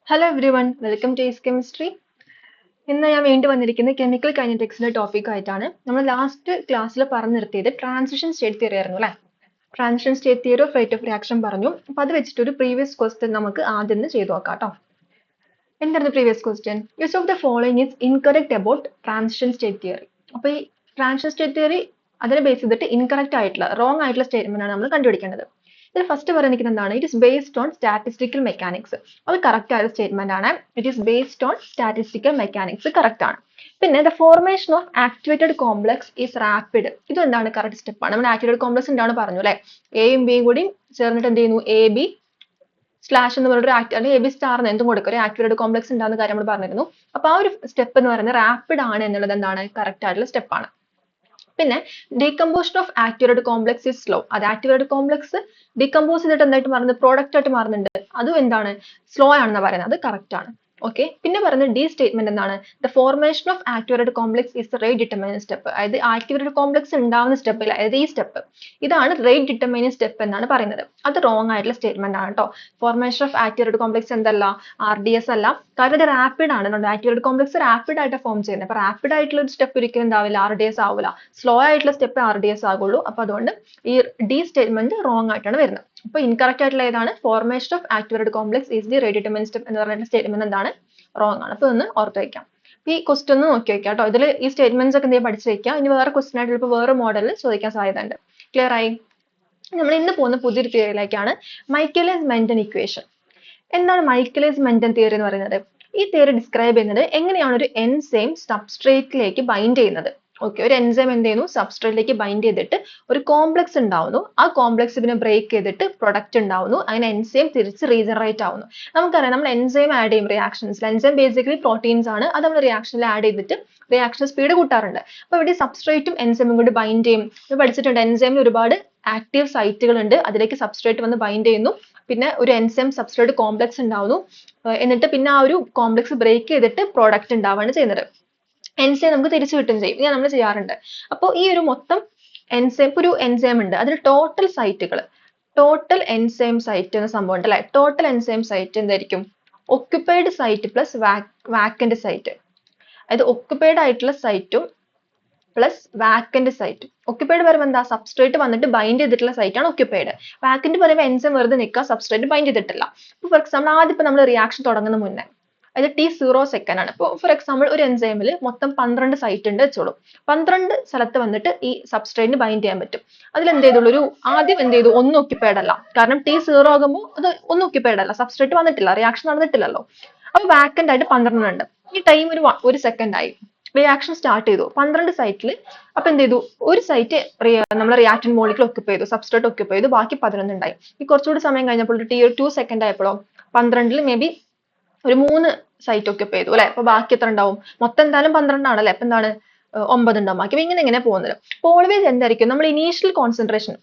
Hello everyone, welcome to Ace Chemistry. ഇന്ന് ഞാൻ വീണ്ടും വന്നിരിക്കുന്നത് കെമിക്കൽ കൈനറ്റിക്സിന്റെ ടോപ്പിക് ആയിട്ടാണ്. നമ്മൾ ലാസ്റ്റ് ക്ലാസ്സിൽ പറഞ്ഞു നിർത്തിയത് ട്രാൻസിഷൻ സ്റ്റേറ്റ് തിയറി ആയിരുന്നു അല്ലേ? Transition state theory of rate of reaction പറഞ്ഞു. അപ്പോൾ അത് വെച്ചിട്ട് ഒരു പ്രീവിയസ് ക്വസ്റ്റ്യൻ നമുക്ക് ആദ്യം ചെയ്തു നോക്കാം കേട്ടോ. എന്തായിരുന്നു previous question? Use of the following is incorrect about transition state theory. അപ്പോൾ ഈ ട്രാൻസിഷൻ സ്റ്റേറ്റ് തിയറി അതിനെ ബേസ് ചെയ്തിട്ട് ഇൻകറക്റ്റ് ആയിട്ടുള്ള റോങ് ആയിട്ടുള്ള സ്റ്റേറ്റ്മെന്റ് ആണ് നമ്മൾ കണ്ടുപിടിക്കേണ്ടത്. ഇതിൽ ഫസ്റ്റ് പറയുന്നത് എന്താണ്? It is based on statistical mechanics. അത് കറക്റ്റ് ആയ സ്റ്റേറ്റ്മെന്റ് ആണ്. It is based on statistical mechanics correct ആണ്. പിന്നെ the formation of activated complex is rapid. ഇത് എന്താണ്? കറക്റ്റ് സ്റ്റെപ്പ് ആണ്. നമ്മൾ ആക്ടിവേറ്റഡ് കോംപ്ലക്സ് എന്താണ് പറഞ്ഞു അല്ലെ? എയും ബിയും കൂടി ചേർന്നിട്ട് എന്ത് ചെയ്യുന്നു? എ ബി സ്ലാഷ് എന്ന് പറഞ്ഞൊരു എ ബി സ്റ്റാർ എന്തും കൊടുക്കും, ഒരു ആക്ടിവേറ്റഡ് കോംപ്ലക്സ് ഉണ്ടാകുന്ന കാര്യം നമ്മൾ പറഞ്ഞിരുന്നു. അപ്പൊ ആ ഒരു സ്റ്റെപ്പ് എന്ന് പറയുന്നത് റാപ്പിഡ് ആണ് എന്നുള്ളത് എന്താണ്? കറക്റ്റ് ആയിട്ടുള്ള സ്റ്റെപ്പ് ആണ്. പിന്നെ decomposition of activated complex is slow. അത് ആക്ടിവേറ്റഡ് കോംപ്ലക്സ് ഡീകമ്പോസ് ചെയ്തിട്ട് എന്തായിട്ട് മാറുന്നത്? പ്രോഡക്റ്റ് ആയിട്ട് മാറുന്നുണ്ട്. അതും എന്താണ്? സ്ലോ ആണെന്ന് പറയുന്നത്. അത് കറക്റ്റ് ആണ്. ഓക്കെ. പിന്നെ പറയുന്നത് ഡി സ്റ്റേറ്റ്മെന്റ് എന്താണ്? The formation of activated complex is rate determining step. അതായത് ആക്ടിവേറ്റഡ് കോംപ്ലക്സ് ഉണ്ടാവുന്ന സ്റ്റെപ്പ് ഇല്ല, അതായത് ഈ സ്റ്റെപ്പ് ഇതാണ് റേറ്റ് ഡിറ്റർമിനിങ് സ്റ്റെപ്പ് എന്നാണ് പറയുന്നത്. അത് റോങ് ആയിട്ടുള്ള സ്റ്റേറ്റ്മെന്റ് ആണ് കേട്ടോ. ഫോർമേഷൻ ഓഫ് ആക്ടിവേറ്റഡ് കോംപ്ലക്സ് എന്തല്ല? RDS അല്ല. കാരണം ഇത് റാപ്പിഡ് ആണ്. ആക്ടിവേറ്റഡ് കോംപ്ലക്സ് റാപ്പിഡ് ആയിട്ട് ഫോം ചെയ്യുന്നത്. അപ്പൊ റാപ്പിഡ് ആയിട്ടുള്ള ഒരു സ്റ്റെപ്പ് ഒരിക്കലും എന്താവില്ല? RDS ആവില്ല. സ്ലോ ആയിട്ടുള്ള സ്റ്റെപ്പ് RDS ആകുള്ളൂ. അപ്പൊ അതുകൊണ്ട് ഈ ഡി സ്റ്റേറ്റ്മെന്റ് റോങ് ആയിട്ടാണ് വരുന്നത്. അപ്പൊ ഇൻകറക്റ്റ് ആയിട്ടുള്ള ഏതാണ്? Formation of activated complex is the rate determining step എന്ന് പറയുന്ന സ്റ്റേറ്റ്മെന്റ് എന്താണ്? റോങ് ആണ്. അപ്പൊ ഒന്ന് ഓർത്ത് വെക്കാം. ഈ ക്വസ്റ്റ്യൻ ഒന്ന് നോക്കി വെക്കാം കേട്ടോ. ഇതിൽ ഈ സ്റ്റേറ്റ്മെന്റ്സ് ഒക്കെ എന്തെങ്കിലും പഠിച്ചു വെക്കാം. ഇനി വേറെ ക്വസ്റ്റ്യൻ ആയിട്ട് ഇപ്പോൾ വേറെ മോഡലിൽ ചോദിക്കാൻ സാധ്യതയുണ്ട്. ക്ലിയർ ആയി? നമ്മൾ ഇന്ന് പോകുന്ന പുതിയൊരു തിയറിയിലേക്കാണ്, മൈക്കേലിസ് മെന്റൻ ഇക്വേഷൻ. എന്താണ് മൈക്കേലിസ് മെന്റൻ തിയറി എന്ന് പറയുന്നത്? ഈ തിയറി ഡിസ്ക്രൈബ് ചെയ്യുന്നത് എങ്ങനെയാണ് ഒരു എൻസൈം സബ്സ്ട്രേറ്റിലേക്ക് ബൈൻഡ് ചെയ്യുന്നത്. ഓക്കെ, ഒരു എൻസൈം എന്ത് ചെയ്യുന്നു? സബ്സ്ട്രേറ്റിലേക്ക് ബൈൻഡ് ചെയ്തിട്ട് ഒരു കോംപ്ലക്സ് ഉണ്ടാവുന്നു. ആ കോംപ്ലക്സ് പിന്നെ ബ്രേക്ക് ചെയ്തിട്ട് പ്രൊഡക്റ്റ് ഉണ്ടാവുന്നു. അങ്ങനെ എൻസൈം തിരിച്ച് റീജനറേറ്റ് ആവുന്നു. നമുക്കറിയാം, നമ്മൾ എൻസൈം ആഡ് ചെയ്യും റിയാക്ഷൻസിൽ. എൻസൈം ബേസിക്കലി പ്രോട്ടീൻസ് ആണ്. അത് നമ്മൾ റിയാക്ഷനിൽ ആഡ് ചെയ്തിട്ട് റിയാക്ഷൻ സ്പീഡ് കൂട്ടാറുണ്ട്. അപ്പോൾ ഇവിടെ സബ്സ്ട്രേറ്റും എൻസൈമും കൂടി ബൈൻഡ് ചെയ്യും. ഇത് പഠിച്ചിട്ടുണ്ട്. എൻസൈമിൽ ഒരുപാട് ആക്റ്റീവ് സൈറ്റുകൾ ഉണ്ട്. അതിലേക്ക് സബ്സ്ട്രേറ്റ് വന്ന് ബൈൻഡ് ചെയ്യുന്നു. പിന്നെ ഒരു എൻസൈം സബ്സ്ട്രേറ്റ് കോംപ്ലക്സ് ഉണ്ടാവുന്നു. എന്നിട്ട് പിന്നെ ആ ഒരു കോംപ്ലക്സ് ബ്രേക്ക് ചെയ്തിട്ട് പ്രോഡക്റ്റ് ഉണ്ടാവുകയാണ് ചെയ്യുന്നത്. എൻസൈം നമുക്ക് തിരിച്ചു കിട്ടുകയും ചെയ്യും. ഇത് നമ്മൾ ചെയ്യാറുണ്ട്. അപ്പോൾ ഈ ഒരു മൊത്തം എൻസൈം, ഒരു എൻസൈം ഉണ്ട്, അതിൽ ടോട്ടൽ സൈറ്റുകൾ, ടോട്ടൽ എൻസൈം സൈറ്റ് എന്ന സംഭവം ഉണ്ട് അല്ലെ? ടോട്ടൽ എൻസൈം സൈറ്റ് എന്തായിരിക്കും? Occupied site plus vacant site. അതായത് ഒക്യുപ്പൈഡ് ആയിട്ടുള്ള സൈറ്റും പ്ലസ് വാക്കന്റ് സൈറ്റ്. ഒക്യുപ്പൈഡ് പറയുമ്പോൾ എന്താ? സബ്സ്ട്രേറ്റ് വന്നിട്ട് ബൈൻഡ് ചെയ്തിട്ടുള്ള സൈറ്റ് ആണ് ഒക്യുപ്പൈഡ്. വാക്കന്റ് പറയുമ്പോൾ എൻസൈം വെറുതെ നിൽക്കുക, സബ്സ്ട്രേറ്റ് ബൈൻഡ് ചെയ്തിട്ടില്ല. ഫോർ എക്സാമ്പിൾ ആദ്യം ഇപ്പൊ നമ്മൾ റിയാക്ഷൻ തുടങ്ങുന്ന മുന്നേ, അതായത് T0 സെക്കൻഡ് ആണ്. ഇപ്പോൾ ഫോർ എക്സാമ്പിൾ ഒരു എൻസൈമിൽ മൊത്തം 12 സൈറ്റ് ഉണ്ട് വെച്ചോളൂ. 12 സ്ഥലത്ത് വന്നിട്ട് ഈ സബ്സ്ട്രേറ്റിന് ബൈൻഡ് ചെയ്യാൻ പറ്റും. അതിൽ എന്ത് ചെയ്തോളൂ? ഒരു ആദ്യം എന്ത് ചെയ്തു? ഒന്നും ഒക്യുപ്പൈഡ് അല്ല. കാരണം T0 ആകുമ്പോൾ അത് ഒന്നും ഒക്യുപ്പൈഡ് അല്ല, സബ്സ്ട്രേറ്റ് വന്നിട്ടില്ല, റിയാക്ഷൻ നടന്നിട്ടില്ലല്ലോ. അപ്പൊ വാക്കന്റ് ആയിട്ട് 12 ഉണ്ട്. ഈ ടൈം ഒരു സെക്കൻഡ് ആയി. റിയാക്ഷൻ സ്റ്റാർട്ട് ചെയ്തു 12 സൈറ്റിൽ. അപ്പൊ എന്ത് ചെയ്തു? ഒരു സൈറ്റ് നമ്മൾ റിയാക്ടന്റ് മോളിക്യൂൾ ഒക്യുപ്പൈ ചെയ്തു, സബ്സ്ട്രേറ്റ് ഒക്യുപ്പൈ ചെയ്തു, ബാക്കി 11 ഉണ്ടായി. ഈ കുറച്ചുകൂടി സമയം കഴിഞ്ഞപ്പോൾ T2 സെക്കൻഡ് ആയപ്പോഴോ 12 മേ ബി ഒരു 3 സൈറ്റ് ഒക്യുപ്പൈ ചെയ്തു അല്ലെ? അപ്പൊ ബാക്കി എത്ര ഉണ്ടാവും? മൊത്തം എന്തായാലും 12 ആണല്ലേ? അപ്പൊ എന്താണ്? 9 ഉണ്ടാവും ബാക്കി. ഇങ്ങനെ പോകുന്നത്. അപ്പോൾ ഓൾവേസ് എന്തായിരിക്കും? നമ്മൾ ഇനീഷ്യൽ കോൺസെൻട്രേഷൻ,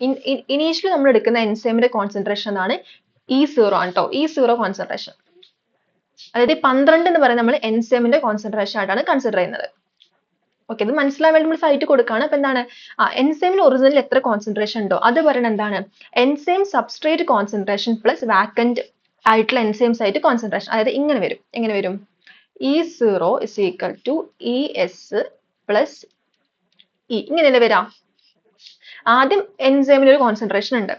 ഇനീഷ്യലി നമ്മൾ എടുക്കുന്ന എൻസൈമിന്റെ കോൺസെൻട്രേഷൻ ആണ് E0 ആണ് കേട്ടോ. E0 concentration. അതായത് 12 എന്ന് പറയുന്നത് നമ്മൾ എൻസൈമിന്റെ കോൺസെൻട്രേഷൻ ആയിട്ടാണ് കൺസിഡർ ചെയ്യുന്നത്. ഓക്കെ, ഇത് മനസ്സിലാൻ വേണ്ടി നമ്മൾ സൈറ്റ് കൊടുക്കുകയാണ്. അപ്പൊ എന്താണ്? എൻസൈമിൽ ഒറിജിനൽ എത്ര കോൺസെൻട്രേഷൻ ഉണ്ടോ അത് പറയുന്നത് എന്താണ്? Enzyme substrate concentration plus vacant ആയിട്ടുള്ള എൻസൈം സൈറ്റ് കോൺസെൻട്രേഷൻ. അതായത് ഇങ്ങനെ വരും. എങ്ങനെ വരും? E0 is equal to ES plus E. ഇങ്ങനെയല്ലേ വരാം? ആദ്യം എൻസൈമിൽ ഒരു കോൺസെൻട്രേഷൻ ഉണ്ട്,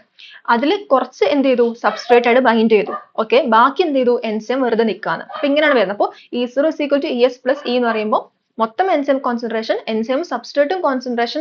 അതിൽ കുറച്ച് എന്ത് ചെയ്തു? സബ്സ്ട്രേറ്റ് ആയിട്ട് ബൈൻഡ് ചെയ്തു. ഓക്കെ, ബാക്കി എന്ത് ചെയ്തു? എൻസൈം വെറുതെ നിൽക്കാണ്. അപ്പൊ ഇങ്ങനെയാണ് വരുന്നത്. അപ്പോൾ E0 is equal to ES plus E എന്ന് പറയുമ്പോൾ മൊത്തം എൻസൈം കോൺസെൻട്രേഷൻ, എൻസൈം സബ്സ്ട്രേറ്റും കോൺസെൻട്രേഷൻ,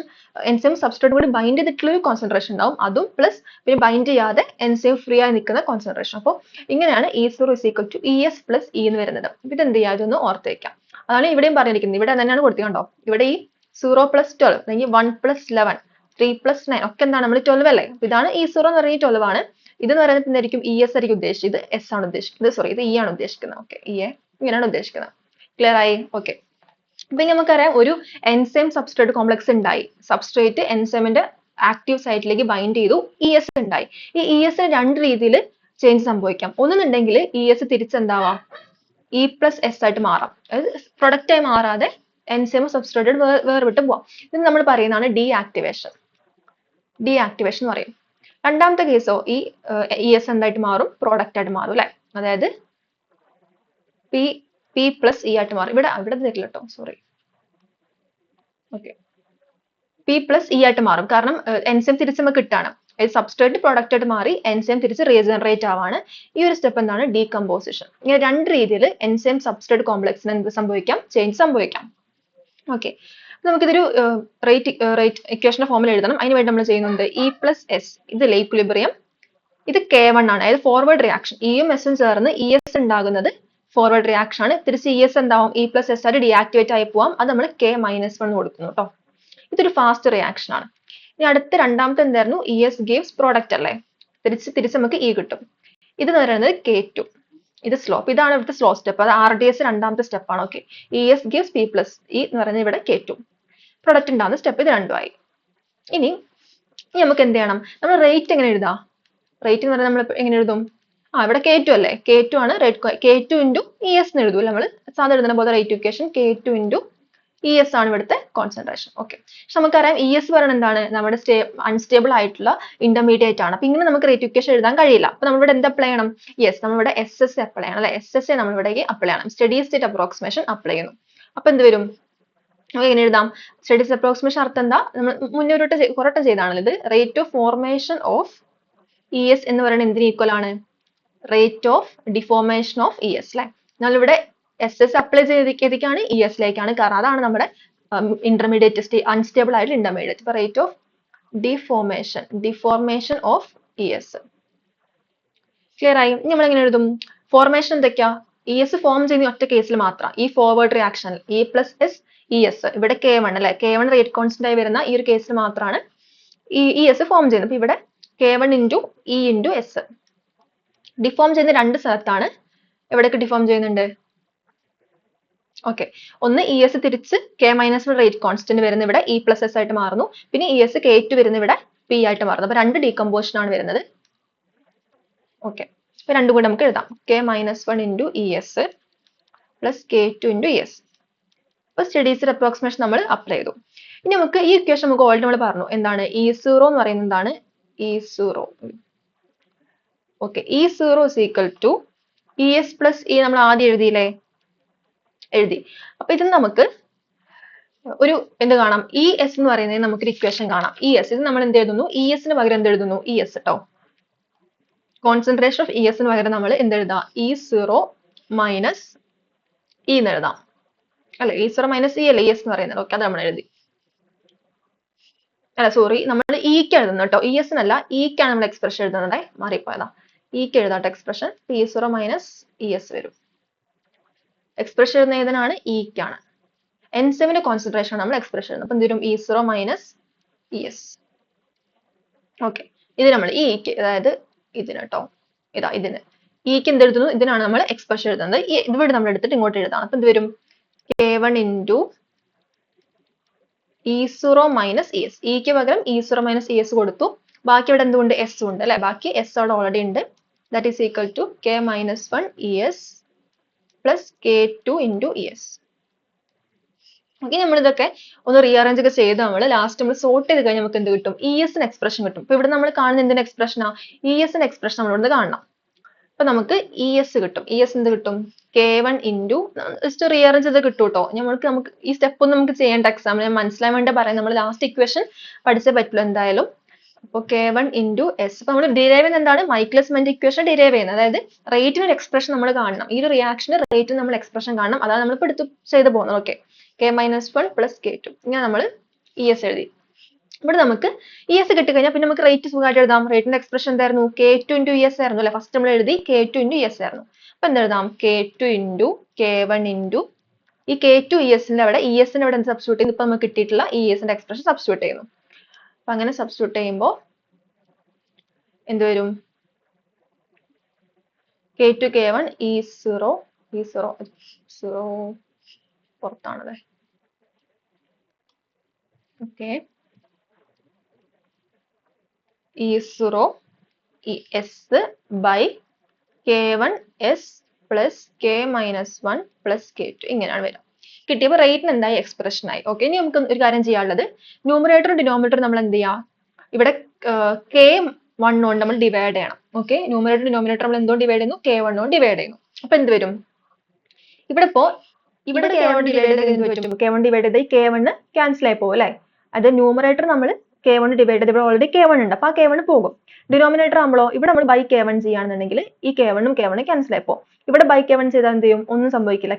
എൻസൈം സബ്സ്ട്രേറ്റ് കൂടി ബൈൻഡ് ചെയ്തിട്ടുള്ള ഒരു കോൺസെൻട്രേഷൻ ഉണ്ടാവും. അതും പ്ലസ് പിന്നെ ബൈൻഡ് ചെയ്യാതെ എൻസൈം ഫ്രീ ആയി നിൽക്കുന്ന കോൺസെൻട്രേഷൻ. അപ്പോൾ ഇങ്ങനെയാണ് E0 is equal to ES plus E എന്ന് വരുന്നത്. ഇത് എന്ത് ചെയ്യുക? ഇതൊന്ന് ഓർത്ത് വെക്കാം. അതാണ് ഇവിടെയും പറഞ്ഞിരിക്കുന്നത്. ഇവിടെ തന്നെയാണ് കൊടുത്തിട്ടുണ്ടോ? ഇവിടെ ഈ 0 plus 12 അല്ലെങ്കിൽ 1 plus 11 3 plus 9 ഒക്കെ എന്താണ്? നമ്മൾ 12 അല്ലേ? അപ്പൊ ഇതാണ് E0 എന്ന് പറയുന്നത് 12 ആണ്. ഇതെന്ന് പറയുന്നത് എന്തായിരിക്കും? ES ആയിരിക്കും ഉദ്ദേശിച്ചത്. ഇത് S ആണ് ഉദ്ദേശിക്കുന്നത്. സോറി, ഇത് E ആണ് ഉദ്ദേശിക്കുന്നത്. ഓക്കെ, EA ഇങ്ങനെയാണ് ഉദ്ദേശിക്കുന്നത്. ക്ലിയർ ആയി? ഓക്കെ. അപ്പൊ നമുക്കറിയാം ഒരു എൻസൈം സബ്സ്ട്രേറ്റ് കോംപ്ലക്സ് ഉണ്ടായി. സബ്സ്ട്രേറ്റ് എൻസൈമിന്റെ ആക്റ്റീവ് സൈറ്റിലേക്ക് ബൈൻഡ് ചെയ്തു. ES ഉണ്ടായി. ഈ ES രണ്ട് രീതിയിൽ ചേഞ്ച് സംഭവിക്കാം. ഒന്നുണ്ടെങ്കിൽ ES തിരിച്ചെന്താവാം? E plus S ആയിട്ട് മാറാം. അതായത് പ്രൊഡക്റ്റ് ആയി മാറാതെ എൻസൈം സബ്സ്ട്രേറ്റ് വേർവിട്ട് പോവാം. ഇത് നമ്മൾ പറയുന്നതാണ് ഡീആക്ടിവേഷൻ. ഡീആക്ടിവേഷൻ എന്ന് പറയും. രണ്ടാമത്തെ കേസോ ഈ ES എന്തായിട്ട് മാറും? പ്രോഡക്റ്റ് ആയിട്ട് മാറും അല്ലെ? അതായത് പി പ്ലസ് ഇ ആയിട്ട് മാറും. ഇവിടെ തരില്ല കേട്ടോ, sorry. Okay, P plus E ആയിട്ട് മാറും. കാരണം എൻസൈം തിരിച്ച് നമുക്ക് കിട്ടാണ്. സബ്സ്ട്രേറ്റ് പ്രോഡക്റ്റ് ആയിട്ട് മാറി എൻസൈം തിരിച്ച് റീജനറേറ്റ് ആവാണ്. ഈ ഒരു സ്റ്റെപ്പ് എന്താണ്? ഡീകമ്പോസിഷൻ. ഇങ്ങനെ രണ്ട് രീതിയിൽ എൻസൈം സബ്സ്ട്രേറ്റ് കോംപ്ലക്സിന് എന്ത് സംഭവിക്കാം? ചേഞ്ച് സംഭവിക്കാം. ഓക്കെ, നമുക്കിതൊരു റേറ്റ് ഇക്വേഷന്റെ ഫോമിൽ എഴുതണം. അതിന് വേണ്ടി നമ്മൾ ചെയ്യുന്നുണ്ട് ഇ പ്ലസ് എസ്, ഇതിലെ ഈക്വിലിബ്രിയം, ഇത് K1 ആണ്, അതായത് ഫോർവേഡ് റിയാക്ഷൻ. ഇയും എസും ചേർന്ന് ES ഉണ്ടാകുന്നത് ഫോർവേഡ് റിയാക്ഷൻ ആണ്. തിരിച്ച് ES എന്താവും? ഇ പ്ലസ് എസ് ആയിട്ട് ഡീആക്ടിവേറ്റ് ആയി പോവാം. അത് നമ്മൾ K-1 കൊടുക്കുന്നു കേട്ടോ. ഇതൊരു ഫാസ്റ്റ് റിയാക്ഷൻ ആണ്. ഇനി അടുത്ത രണ്ടാമത്തെ എന്തായിരുന്നു? ES ഗിവ്സ് പ്രോഡക്റ്റ് അല്ലേ, തിരിച്ച് നമുക്ക് E കിട്ടും. ഇത് എന്ന് പറയുന്നത് K2. ഇത് സ്ലോ. ഇതാണ് ഇവിടുത്തെ സ്ലോ സ്റ്റെപ്പ്. അത് RDS രണ്ടാമത്തെ സ്റ്റെപ്പാണ്. Okay, ES gives P plus E എന്ന് പറയുന്നത് ഇവിടെ K2. പ്രൊഡക്റ്റ് ഉണ്ടാകുന്ന സ്റ്റെപ്പ് ഇത് രണ്ടുമായി. ഇനി നമുക്ക് എന്ത് ചെയ്യണം? നമ്മൾ റേറ്റ് എങ്ങനെ എഴുതാം? റേറ്റ് എന്ന് പറയുന്നത് നമ്മൾ എങ്ങനെ എഴുതും? ഇവിടെ K2 അല്ലേ, K2 ആണ് റേറ്റ്. K2 into ES എന്ന് എഴുതൂല്ലേ നമ്മൾ സാധാരണ എഴുതുന്ന പോലെ. Rate equation K2 into ES ആണ് ഇവിടുത്തെ കോൺസെൻട്രേഷൻ. ഓക്കെ, പക്ഷെ നമുക്കറിയാം ES പറയുന്നത് എന്താണ്? നമ്മുടെ അൺസ്റ്റേബിൾ ആയിട്ടുള്ള ഇന്റർമീഡിയറ്റ് ആണ്. അപ്പൊ ഇങ്ങനെ നമുക്ക് റേറ്റ് ഇക്വേഷൻ എഴുതാൻ കഴിയില്ല. അപ്പൊ നമ്മളിവിടെ എന്ത് അപ്ലൈ ചെയ്യണം? യെസ്, നമ്മളിവിടെ SSA അപ്ലൈ ചെയ്യണം അല്ലെ. SSA നമ്മൾ ഇവിടേക്ക് അപ്ലൈ ചെയ്യണം. സ്റ്റഡി സ്റ്റേറ്റ് അപ്രോക്സിമേഷൻ അപ്ലൈ ചെയ്യുന്നു. അപ്പൊ എന്ത് വരും? നമുക്ക് എങ്ങനെ എഴുതാം? സ്റ്റഡി സ്റ്റേറ്റ് അപ്രോക്സിമേഷൻ അർത്ഥം എന്താ? നമ്മൾ മുന്നേ ഒരു കുറട്ട ചെയ്താണല്ലോ ഇത്. Rate of formation of ES എന്ന് പറയുന്നത് എന്തിന് ഈക്വൽ ആണ്? Rate of deformation of ES അല്ലെ. നമ്മളിവിടെ SS അപ്ലൈ ചെയ്തിരിക്കുകയാണ് ES ലേക്കാണ്. കാരണം അതാണ് നമ്മുടെ ഇന്റർമീഡിയറ്റ് അൺസ്റ്റേബിൾ ആയിട്ടുള്ള ഇന്റർമീഡിയറ്റ്. ഇപ്പൊ rate of deformation of ES. Clear ആയി? നമ്മൾ എങ്ങനെ എഴുതും? ഫോർമേഷൻ എന്തൊക്കെയാ? ES ഫോം ചെയ്യുന്ന ഒറ്റ കേസിൽ മാത്രം ഈ forward reaction E plus S ES, ഇവിടെ K1 അല്ലെ, K1 റേറ്റ് കോൺസ്റ്റന്റ് ആയി വരുന്ന ഈ ഒരു കേസിൽ മാത്രമാണ് ഈ ES ഫോം ചെയ്യുന്നത്. അപ്പൊ ഇവിടെ K1 into E into S. Deform ചെയ്യുന്ന രണ്ട് സ്ഥലത്താണ്. എവിടെയൊക്കെ ഡിഫോം ചെയ്യുന്നുണ്ട്? ഓക്കെ, ഒന്ന് ES തിരിച്ച് K-1 റേറ്റ് കോൺസ്റ്റന്റ് വരുന്ന ഇവിടെ E പ്ലസ് എസ് ആയിട്ട് മാറുന്നു. പിന്നെ ES K2 വരുന്ന ഇവിടെ P ആയിട്ട് മാറുന്നു. അപ്പൊ രണ്ട് ഡീകമ്പോസിഷൻ ആണ് വരുന്നത്. ഓക്കെ, അപ്പൊ രണ്ടും കൂടി നമുക്ക് എഴുതാം. K-1 into ES plus K2 into ES. അപ്പൊ സ്റ്റഡി സ്റ്റേറ്റ് അപ്രോക്സിമേഷൻ നമ്മൾ അപ്ലൈ ചെയ്തു. ഇനി നമുക്ക് ഈ ഇക്വേഷൻ നമുക്ക് ഓൾറെഡി നമ്മൾ പറഞ്ഞു എന്താണ്? E0 എന്ന് പറയുന്നത് എന്താണ്? E0. Okay, E0 is equal to ES plus E നമ്മൾ ആദ്യം എഴുതിയില്ലേ? എഴുതി. അപ്പൊ ഇത് നമുക്ക് ഒരു എന്ത് കാണാം? ES എന്ന് പറയുന്നത് നമുക്കൊരു ഇക്വേഷൻ കാണാം. ES ഇത് നമ്മൾ എന്ത് എഴുതുന്നു? ES ന് പകരം എന്ത് എഴുതുന്നു? ES കേട്ടോ. കോൺസെൻട്രേഷൻ ഓഫ് ES ന് പകരം നമ്മൾ എന്ത് എഴുതാം? E0 മൈനസ് E എന്ന് എഴുതാം അല്ലെ. E0 മൈനസ് E അല്ലേ ES എന്ന് പറയുന്നത്. ഓക്കെ, അത് നമ്മൾ എഴുതി. അല്ല സോറി, നമ്മൾ ഇക്ക് എഴുതുന്നു കേട്ടോ, ES നല്ല ഇക്കാണ് നമ്മൾ എക്സ്പ്രഷൻ എഴുതുന്നത്. മാറിപ്പോയതാ. ഇക്ക് എഴുതാട്ടോ എക്സ്പ്രഷൻ. E0 മൈനസ് ES വരും. എക്സ്പ്രഷൻ എഴുതുന്ന ഏതിനാണ്? ഇക്കാണ്. N7 കോൺസെൻട്രേഷൻ നമ്മൾ എക്സ്പ്രഷൻ എഴുതുന്നത്. അപ്പൊ എന്ത് വരും? E0 minus ES. ഓക്കെ, ഇത് നമ്മൾ ഇക്ക്, അതായത് ഇതിന് കേട്ടോ, ഇതിന് ഇക്ക് എന്ത് എഴുതുന്നു? ഇതിനാണ് നമ്മൾ എക്സ്പ്രഷൻ എഴുതുന്നത്. ഇവിടെ നമ്മൾ എടുത്തിട്ട് ഇങ്ങോട്ട് എഴുതാം. അപ്പൊ എന്ത് വരും? K1 into E0 minus ES. ഇക്ക് പകരം E0 മൈനസ് ES കൊടുത്തു. ബാക്കി ഇവിടെ എന്തുകൊണ്ട്? S ഉണ്ട് അല്ലെ. ബാക്കി S അവിടെ ഓൾറെഡി ഉണ്ട്. That is equal to K-1 ES plus K2 into ES. Okay, നമ്മൾ ഇതൊക്കെ ഒന്ന് റീഅറേഞ്ച് ഒക്കെ ചെയ്ത് നമ്മൾ ലാസ്റ്റ് നമ്മൾ സോർട്ട് ചെയ്ത് കഴിഞ്ഞാൽ നമുക്ക് എന്ത് കിട്ടും? ES ന് എക്സ്പ്രഷൻ കിട്ടും. ഇപ്പൊ ഇവിടെ നമ്മൾ കാണുന്ന എന്തിന്റെ എക്സ്പ്രഷനാ? ES ന്റെ എക്സ്പ്രഷൻ നമ്മൾ ഇവിടെ കാണണം. അപ്പൊ നമുക്ക് ES കിട്ടും. ES എന്ത് കിട്ടും? K1 into ജസ്റ്റ് റീഅറേഞ്ച് ചെയ്ത് കിട്ടും കേട്ടോ. നമുക്ക് ഈ സ്റ്റെപ്പ് ഒന്നും നമുക്ക് ചെയ്യേണ്ട എക്സാമിന് ഞാൻ മനസ്സിലാൻ വേണ്ടി പറയാം. നമ്മൾ ലാസ്റ്റ് ഇക്വേഷൻ പഠിച്ചേ പറ്റുള്ളൂ എന്തായാലും. അപ്പോൾ K1 into S. അപ്പൊ നമ്മൾ ഡിറൈവ് ചെയ്യുന്നത് എന്താണ്? മൈക്കിളിസ് മെന്റൻ ഇക്വേഷൻ ഡിറൈവ് ചെയ്യുന്നത്. അതായത് റേറ്റിന് ഒരു എക്സ്പ്രഷൻ നമ്മൾ കാണണം. ഈ ഒരു റിയാക്ഷന് റേറ്റിന് നമ്മൾ എക്സ്പ്രഷൻ കാണണം. അതാണ് നമ്മൾ ഇപ്പോൾ എടുത്ത് ചെയ്ത് പോകുന്നത്. ഓക്കെ, K-1 plus K2 ഇങ്ങനെ നമ്മൾ ES എഴുതി. ഇവിടെ നമുക്ക് ES കിട്ടിക്കഴിഞ്ഞാൽ പിന്നെ നമുക്ക് റേറ്റ് സുഖമായിട്ട് എഴുതാം. റേറ്റിന്റെ എക്സ്പ്രഷൻ എന്തായിരുന്നു? K2 into ES ആയിരുന്നു അല്ലെ. ഫസ്റ്റ് നമ്മൾ എഴുതി K2 into ES ആയിരുന്നു. അപ്പൊ എന്തെഴുതാം? K2 into K1 into ഈ K2 ES ന്റെ അവിടെ ES ന്റെ അവിടെ എന്ത് സബ്സ്റ്റിറ്റ്യൂട്ട് ചെയ്യുന്നു? ഇപ്പൊ നമുക്ക് കിട്ടിയിട്ടുള്ള ES ന്റെ എക്സ്പ്രഷൻ സബ്സ്റ്റിറ്റ്യൂട്ട് ചെയ്യുന്നു. അപ്പൊ അങ്ങനെ സബ്സ്റ്റിറ്റ്യൂട്ട് ചെയ്യുമ്പോൾ എന്ത് വരും? K2 K1 E0 പുറത്താണല്ലേ. Okay, E0 ES by K1 S plus K-1 plus K2 ഇങ്ങനെയാണ് വരിക. കിട്ടിയപ്പോൾ റേറ്റിന് എന്തായി? എക്സ്പ്രഷൻ ആയി. ഓക്കെ, ഇനി നമുക്ക് ഒരു കാര്യം ചെയ്യാനുള്ളത് ന്യൂമറേറ്ററും ഡിനോമിനേറ്ററും നമ്മൾ എന്ത് ചെയ്യാം? ഇവിടെ K1 കൊണ്ട് നമ്മൾ ഡിവൈഡ് ചെയ്യണം. ഓക്കെ, ന്യൂമറേറ്റർ ഡിനോമിനേറ്റർ നമ്മൾ എന്തുകൊണ്ട് ഡിവൈഡ് ചെയ്യുന്നു? K1 കൊണ്ട് ഡിവൈഡ് ചെയ്യുന്നു. അപ്പൊ എന്ത് വരും? ഇവിടെ k1 ഡിവൈഡ് ചെയ്ത് എന്ത് പറ്റും? k1 ഡിവൈഡ് ചെയ്ത് k1 ക്യാൻസൽ ആയി പോകും അല്ലേ? അത് ന്യൂമറേറ്റർ നമ്മൾ k1 ഡിവൈഡ് ചെയ്ത് ഇവിടെ ഓൾറെഡി k1 ഉണ്ട്, അപ്പൊ ആ k1 പോകും. ഡിനോമിനേറ്റർ ആകുമ്പോഴോ ഇവിടെ നമ്മൾ ബൈ k1 ചെയ്യുകയാണെന്നുണ്ടെങ്കിൽ ഈ k1 ഉം k1 ക്യാൻസൽ ആയി പോകും. ഇവിടെ ബൈ k1 ചെയ്താൽ എന്ത് ചെയ്യും? ഒന്നും സംഭവിക്കില്ല,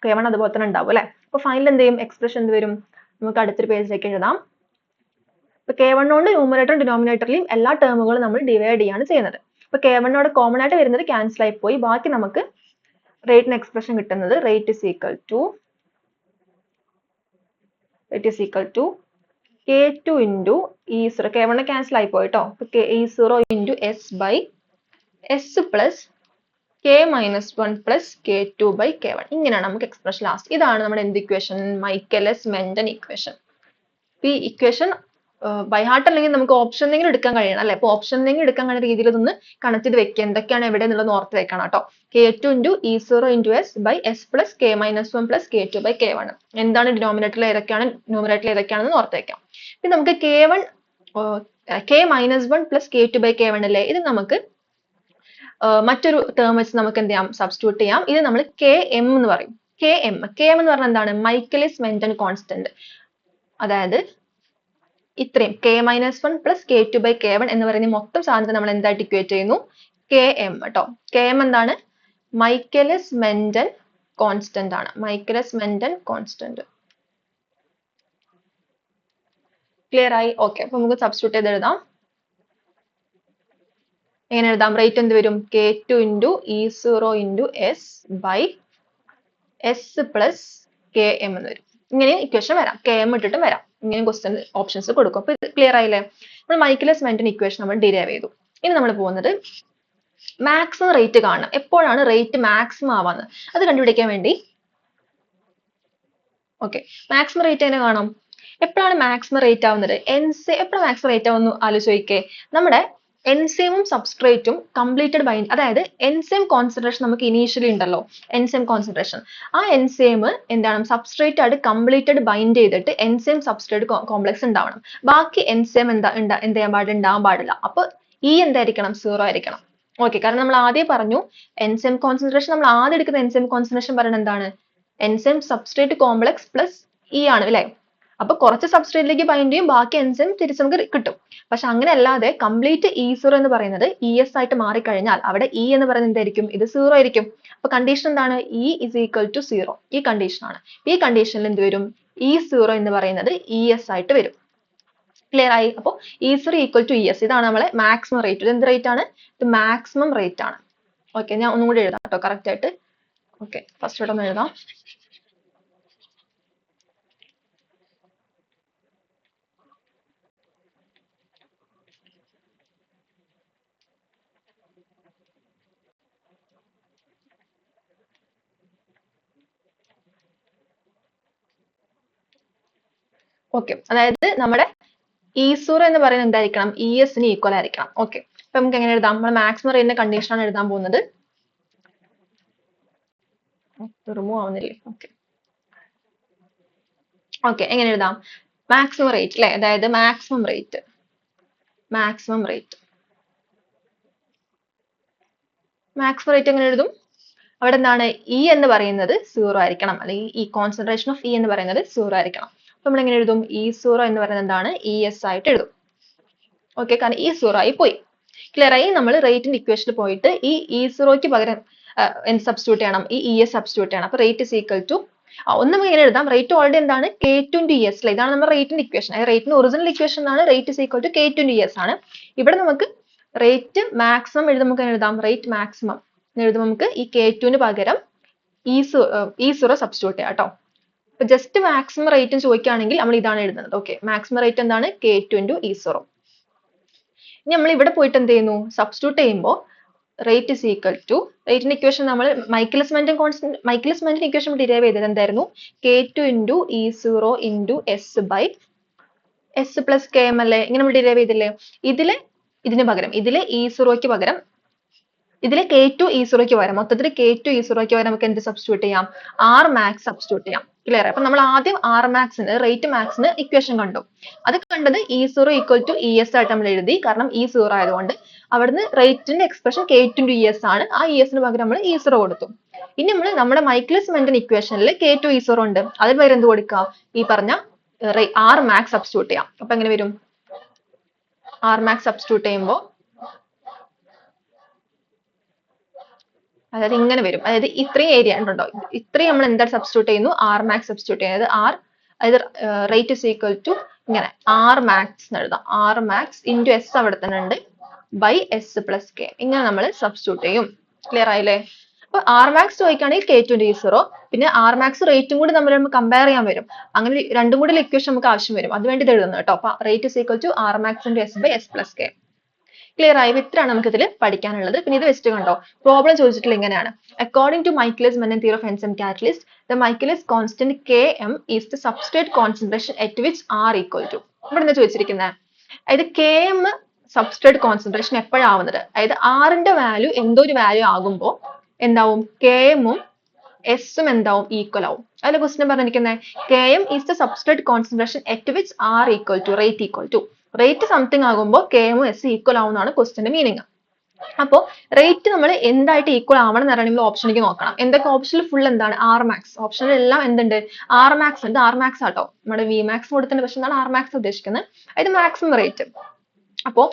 k1 അതുപോലെ തന്നെ ഉണ്ടാവും അല്ലേ? അപ്പൊ ഫൈനൽ എന്ത് ചെയ്യും? എക്സ്പ്രഷൻ എന്ത് വരും? നമുക്ക് അടുത്തൊരു പേജിലേക്ക് എഴുതാം. ഇപ്പൊ k1 കൊണ്ട് ന്യൂമറേറ്ററും ഡിനോമിനേറ്ററിലും എല്ലാ ടേമുകളും നമ്മൾ ഡിവൈഡ് ചെയ്യാണ് ചെയ്യുന്നത്. ഇപ്പൊ k1 നോട് കോമൺ ആയിട്ട് വരുന്നത് ക്യാൻസൽ ആയി പോയി. ബാക്കി നമുക്ക് റേറ്റിന് എക്സ്പ്രഷൻ കിട്ടുന്നത് rate is equal to k2 into E0. k1 cancel ആയി പോയി ട്ടോ. E0 into S by S plus k minus 1 plus k2 by k1. ഇങ്ങനെയാണ് നമുക്ക് എക്സ്പ്രഷൻ ലാസ്റ്റ്. ഇതാണ് നമ്മുടെ എന്ത് ഇക്വേഷൻ? Michaelis Menten equation. ഈ ഇക്വേഷൻ ബൈ ഹാർട്ട് അല്ലെങ്കിൽ നമുക്ക് ഓപ്ഷൻ എന്തെങ്കിലും എടുക്കാൻ കഴിയണം അല്ലെ? അപ്പൊ ഓപ്ഷൻ എന്തെങ്കിലും എടുക്കാൻ കഴിയുന്ന രീതിയിൽ ഇതൊന്ന് കണക്ട് ചെയ്ത് വെക്കുക, എന്തൊക്കെയാണ് എവിടെ എന്നുള്ളത് ഓർത്ത് വെക്കണം കേട്ടോ. k2 into E0 into S by S plus k minus 1 plus k2 by k1. എന്താണ് ഡിനോമിനേറ്ററിൽ ഏതൊക്കെയാണ്, ന്യൂമറേറ്ററിൽ ഏതൊക്കെയാണെന്ന് ഓർത്ത് വെക്കാം. പിന്നെ നമുക്ക് k1 k minus 1 plus k2 by k1 അല്ലേ? ഇത് നമുക്ക് മറ്റൊരു ടേം വെച്ച് നമുക്ക് എന്ത് ചെയ്യാം? സബ്സ്റ്റിറ്റ്യൂട്ട് ചെയ്യാം. ഇത് നമ്മൾ km എന്ന് പറയും. km എന്ന് പറഞ്ഞാൽ എന്താണ്? Michaelis Menten constant. അതായത് ഇത്രയും k minus 1 plus k2 by k1 എന്ന് പറയുന്ന മൊത്തം സാധനത്തെ നമ്മൾ എന്തായിട്ട് ഇക്വേറ്റ് ചെയ്യുന്നു? km ട്ടോ. km എന്താണ്? മൈക്കലിസ് മെന്റൻ കോൺസ്റ്റന്റ് ആണ്. Michaelis Menten constant. ക്ലിയർ ആയി? ഓക്കെ, അപ്പൊ നമുക്ക് സബ്സ്റ്റിറ്റ്യൂട്ട് ചെയ്ത് എഴുതാം. എങ്ങനെ എഴുതാം? റേറ്റ് എന്ത് വരും? k2 into E0 into S by S plus km എന്ന് വരും. ഇങ്ങനെ ഇക്വേഷൻ വരാം, km ഇട്ടിട്ടും വരാം. ഇങ്ങനെ ക്വസ്റ്റ്യൻ ഓപ്ഷൻസ് കൊടുക്കും. അപ്പൊ ഇത് ക്ലിയർ ആയില്ലേ? നമ്മൾ മൈക്കലസ് മെന്റൻ ഇക്വേഷൻ നമ്മൾ ഡിറൈവ് ചെയ്തു. ഇനി നമ്മൾ പോകുന്നത് മാക്സിമം റേറ്റ് കാണണം. എപ്പോഴാണ് റേറ്റ് മാക്സിമം ആവാന്ന് അത് കണ്ടുപിടിക്കാൻ വേണ്ടി മാക്സിമം റേറ്റ് എങ്ങനെ കാണാം? എപ്പോഴാണ് മാക്സിമം റേറ്റ് ആവുന്നത്? എപ്പോഴാണ് മാക്സിമം റേറ്റ് ആവുമെന്ന് ആലോചിക്കേ. നമ്മുടെ എൻസൈമും സബ്സ്ട്രേറ്റും കംപ്ലീറ്റഡ് ബൈൻഡ്, അതായത് എൻസൈം കോൺസെൻട്രേഷൻ നമുക്ക് ഇനീഷ്യലി ഉണ്ടല്ലോ, എൻസൈം കോൺസെൻട്രേഷൻ. ആ എൻസൈം എന്താണ്? സബ്സ്ട്രേറ്റ് ആയിട്ട് കംപ്ലീറ്റഡ് ബൈൻഡ് ചെയ്തിട്ട് എൻസൈം സബ്സ്ട്രേറ്റ് കോംപ്ലക്സ് ഉണ്ടാവണം. ബാക്കി എൻസൈം എന്ത് ചെയ്യാൻ പാടില്ല? ഉണ്ടാവാൻ പാടില്ല. അപ്പൊ ഈ എന്തായിരിക്കണം? 0 ആയിരിക്കണം. ഓക്കെ, കാരണം നമ്മൾ ആദ്യം പറഞ്ഞു എൻസൈം കോൺസെൻട്രേഷൻ, നമ്മൾ ആദ്യം എടുക്കുന്ന എൻസൈം കോൺസെൻട്രേഷൻ പറയുന്നത് എന്താണ്? Enzyme substrate complex plus E ആണ് അല്ലേ? അപ്പൊ കുറച്ച് സബ്സ്ട്രേറ്റിലേക്ക് ബൈൻഡ് ചെയ്യും, ബാക്കി എൻസൈം തിരിച്ച് നമുക്ക് കിട്ടും. പക്ഷെ അങ്ങനെ അല്ലാതെ കംപ്ലീറ്റ് E0 എന്ന് പറയുന്നത് ES ആയിട്ട് മാറിക്കഴിഞ്ഞാൽ അവിടെ E എന്ന് പറയുന്നത് എന്തായിരിക്കും? ഇത് 0 ആയിരിക്കും. അപ്പൊ കണ്ടീഷൻ എന്താണ്? E is equal to 0. ഈ കണ്ടീഷൻ ആണ്. ഈ കണ്ടീഷനിൽ എന്ത് വരും? E0 എന്ന് പറയുന്നത് ES ആയിട്ട് വരും. ക്ലിയർ ആയി? അപ്പൊ E0 equal to ES. ഇതാണ് നമ്മളെ മാക്സിമം റേറ്റ്. ഇത് എന്ത് റേറ്റ് ആണ്? ഇത് മാക്സിമം റേറ്റ് ആണ്. ഓക്കെ, ഞാൻ ഒന്നും കൂടി എഴുതാം കേട്ടോ കറക്റ്റ് ആയിട്ട്. ഓക്കെ, ഫസ്റ്റ് ഇവിടെ ഒന്ന് എഴുതാം. ഓക്കെ, അതായത് നമ്മുടെ E0 എന്ന് പറയുന്നത് എന്തായിരിക്കണം? ES ന് ഈക്വൽ ആയിരിക്കണം. ഓക്കെ, അപ്പൊ നമുക്ക് എങ്ങനെ എഴുതാം? നമ്മൾ മാക്സിമം റേറ്റിന്റെ കണ്ടീഷൻ ആണ് എഴുതാൻ പോകുന്നത്. റിമൂവ് ആവുന്നില്ലേ? ഓക്കെ, എങ്ങനെ എഴുതാം? മാക്സിമം റേറ്റ് അല്ലെ? അതായത് മാക്സിമം റേറ്റ് എങ്ങനെ എഴുതും? അവിടെ എന്താണ്? E എന്ന് പറയുന്നത് 0 ആയിരിക്കണം, അല്ലെങ്കിൽ ഈ കോൺസെൻട്രേഷൻ ഓഫ് E എന്ന് പറയുന്നത് 0 ആയിരിക്കണം. അപ്പൊ നമ്മൾ എങ്ങനെ എഴുതും? E0 എന്ന് പറയുന്നത് എന്താണ്? ES ആയിട്ട് എഴുതും. ഓക്കെ, കാരണം E 0 ആയി പോയി. ക്ലിയർ ആയി? നമ്മൾ റേറ്റിന്റെ ഇക്വേഷനിൽ പോയിട്ട് ഈ E0ക്ക് പകരം എന്ത് സബ്സ്റ്റിറ്റ്യൂട്ട് ചെയ്യണം? ഈ ES സബ്സ്റ്റിറ്റ്യൂട്ട് ചെയ്യണം. അപ്പൊ റേറ്റ് is equal to ഒന്ന് നമുക്ക് എങ്ങനെ എഴുതാം? റേറ്റ് ഓൾറെഡി എന്താണ്? K2 into ES അല്ലേ? ഇതാണ് നമ്മുടെ റേറ്റിന്റെ ഇക്വേഷൻ. റേറ്റിന്റെ ഒറിജിനൽ ഇക്വേഷൻ ആണ് rate is equal to K2 into ES ആണ്. ഇവിടെ നമുക്ക് റേറ്റ് മാക്സിമം എഴുതുമ്പോൾ നമുക്ക് എഴുതാം റേറ്റ് മാക്സിമം എഴുതുമ്പോൾ നമുക്ക് ഈ K2 ന് പകരം E0 സബ്സ്റ്റിറ്റ്യൂട്ട് ചെയ്യാം കേട്ടോ. അപ്പൊ ജസ്റ്റ് മാക്സിമം റേറ്റ് ചോദിക്കുകയാണെങ്കിൽ നമ്മൾ ഇതാണ് എഴുതുന്നത്. ഓക്കെ, മാക്സിമം റേറ്റ് എന്താണ്? K2 into E0. ഇനി നമ്മൾ ഇവിടെ പോയിട്ട് എന്ത് ചെയ്യുന്നു? സബ്സ്റ്റിറ്റ്യൂട്ട് ചെയ്യുമ്പോൾ റേറ്റ് is equal to റേറ്റിന്റെ ഇക്വേഷൻ നമ്മൾ മൈക്കലിസ് മെന്റൻ ഇക്വേഷൻ ഡിറൈവ് ചെയ്തത് എന്തായിരുന്നു? K2 into E0 into S by S plus Km അല്ലേ? ഇങ്ങനെ നമ്മൾ ഡിറൈവ് ചെയ്തില്ലേ? ഇതിന് പകരം E0ക്ക് പകരം K2 E0ക്ക് പകരം മൊത്തത്തിൽ K2 E0ക്ക് പകരം നമുക്ക് എന്ത് സബ്സ്റ്റിറ്റ്യൂട്ട് ചെയ്യാം? R max സബ്സ്റ്റിറ്റ്യൂട്ട് ചെയ്യാം. ക്ലിയർ? അപ്പൊ നമ്മൾ ആദ്യം R maxന് റേറ്റ് മാക്സിന് ഇക്വേഷൻ കണ്ടു. അത് കണ്ടത് E0 equal to ES ആയിട്ട് നമ്മൾ എഴുതി, കാരണം E 0 ആയതുകൊണ്ട്. അവിടുന്ന് റേറ്റിന്റെ എക്സ്പ്രഷൻ K2 into ES ആണ്. ആ ES ന് പകരം നമ്മൾ E0 കൊടുത്തു. ഇനി നമ്മൾ നമ്മുടെ മൈക്കിൾസ് മെന്റൻ ഇക്വേഷനിൽ K2 E0 ഉണ്ട്. അതിൽ പകരം എന്ത് കൊടുക്കുക? ഈ പറഞ്ഞ R max സബ്സ്റ്റിറ്റ്യൂട്ട് ചെയ്യാം. അപ്പൊ എങ്ങനെ വരും? R max സബ്സ്റ്റിറ്റ്യൂട്ട് ചെയ്യുമ്പോൾ അതായത് ഇങ്ങനെ വരും. അതായത് ഇത്രയും ഏരിയ ഉണ്ടോ, ഇത്രയും നമ്മൾ എന്താ സബ്സ്റ്റിറ്റ്യൂട്ട് ചെയ്യുന്നു? R max സബ്സ്റ്റിറ്റ്യൂട്ട് ചെയ്യുന്നത്. അതായത് റേറ്റ് ഇസ് ഈക്വൽ ടു ഇങ്ങനെ R max എന്ന് എഴുതാം. R max ഇൻറ്റു S അവിടെ തന്നെ ഉണ്ട് ബൈ S പ്ലസ് K. ഇങ്ങനെ നമ്മൾ സബ്സ്റ്റിറ്റ്യൂട്ട് ചെയ്യും. ക്ലിയർ ആയില്ലേ? അപ്പൊ R max ചോദിക്കുകയാണെങ്കിൽ K2 E0, പിന്നെ R max റേറ്റും കൂടി നമ്മൾ കമ്പയർ ചെയ്യാൻ വരും. അങ്ങനെ രണ്ടും കൂടി ഇക്വേഷൻ നമുക്ക് ആവശ്യം വരും. അതുവേണ്ടി ഇത് എഴുതുന്നത് കേട്ടോ. അപ്പൊ rate is equal to R max into S by S plus K. Clear ആയി? ഇത്രയാണ് നമുക്ക് ഇതിൽ പഠിക്കാനുള്ളത്. പിന്നെ ഇത് വെച്ചിട്ട് കണ്ടോ, പ്രോബ്ലം ചോദിച്ചിട്ടുള്ള ഇങ്ങനെയാണ്. According to Michaelis Menten theory of enzyme catalyst, the Michaelis constant Km is the substrate concentration at which R equal to. ഇവിടെ എന്താ ചോദിച്ചിരിക്കുന്നത്? അതായത് Km സബ്സ്ട്രേറ്റ് കോൺസെൻട്രേഷൻ എപ്പോഴാവുന്നത്, അതായത് ആറിന്റെ വാല്യൂ എന്തോ ഒരു വാല്യൂ ആകുമ്പോൾ എന്താവും? Km ഉം S ഉം എന്താവും? ഈക്വൽ ആവും. അതിലെ ക്വസ്റ്റ്യൻ പറഞ്ഞിരിക്കുന്നത് Km is the substrate concentration at which R equal to, rate equal to. Rate something ആകുമ്പോൾ Km ഉം S ഈക്വൽ ആവുന്നതാണ് ക്വസ്റ്റ്യന്റെ മീനിങ്. അപ്പോൾ റേറ്റ് നമ്മൾ എന്തായിട്ട് ഈക്വൽ ആവണം എന്ന് പറയുമ്പോൾ ഓപ്ഷനിലേക്ക് നോക്കണം. എന്തൊക്കെ ഓപ്ഷനിൽ ഫുൾ എന്താണ്? R max. ഓപ്ഷനിൽ എല്ലാം എന്തുണ്ട്? R max ഉണ്ട്. R max ആട്ടോ. നമ്മുടെ V max കൊടുത്തിട്ടുണ്ട്, പക്ഷെ എന്താണ് R max ഉദ്ദേശിക്കുന്നത്? അതായത് മാക്സിമം റേറ്റ്. അപ്പോൾ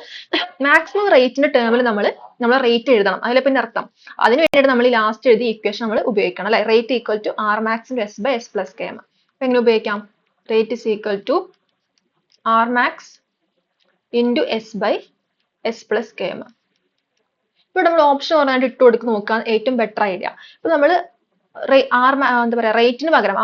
മാക്സിമം റേറ്റിന്റെ ടേമിൽ നമ്മൾ റേറ്റ് എഴുതണം. അതിലെ പിന്നെ അർത്ഥം അതിന് വേണ്ടിയിട്ട് നമ്മൾ ഈ ലാസ്റ്റ് എഴുതിയ ഇക്വേഷൻ നമ്മൾ ഉപയോഗിക്കണം അല്ലെ. Rate equal to R max into S by S plus Km. അപ്പൊ എങ്ങനെ ഉപയോഗിക്കാം? Rate is equal to R max into S by S plus Km. ഇവിടെ നമ്മൾ ഓപ്ഷൻ പറഞ്ഞായിട്ട് ഇട്ട് കൊടുത്ത് നോക്കാൻ ഏറ്റവും ബെറ്റർ ഐഡിയ. ഇപ്പൊ നമ്മൾ എന്താ പറയാ, റേറ്റിന് പകരം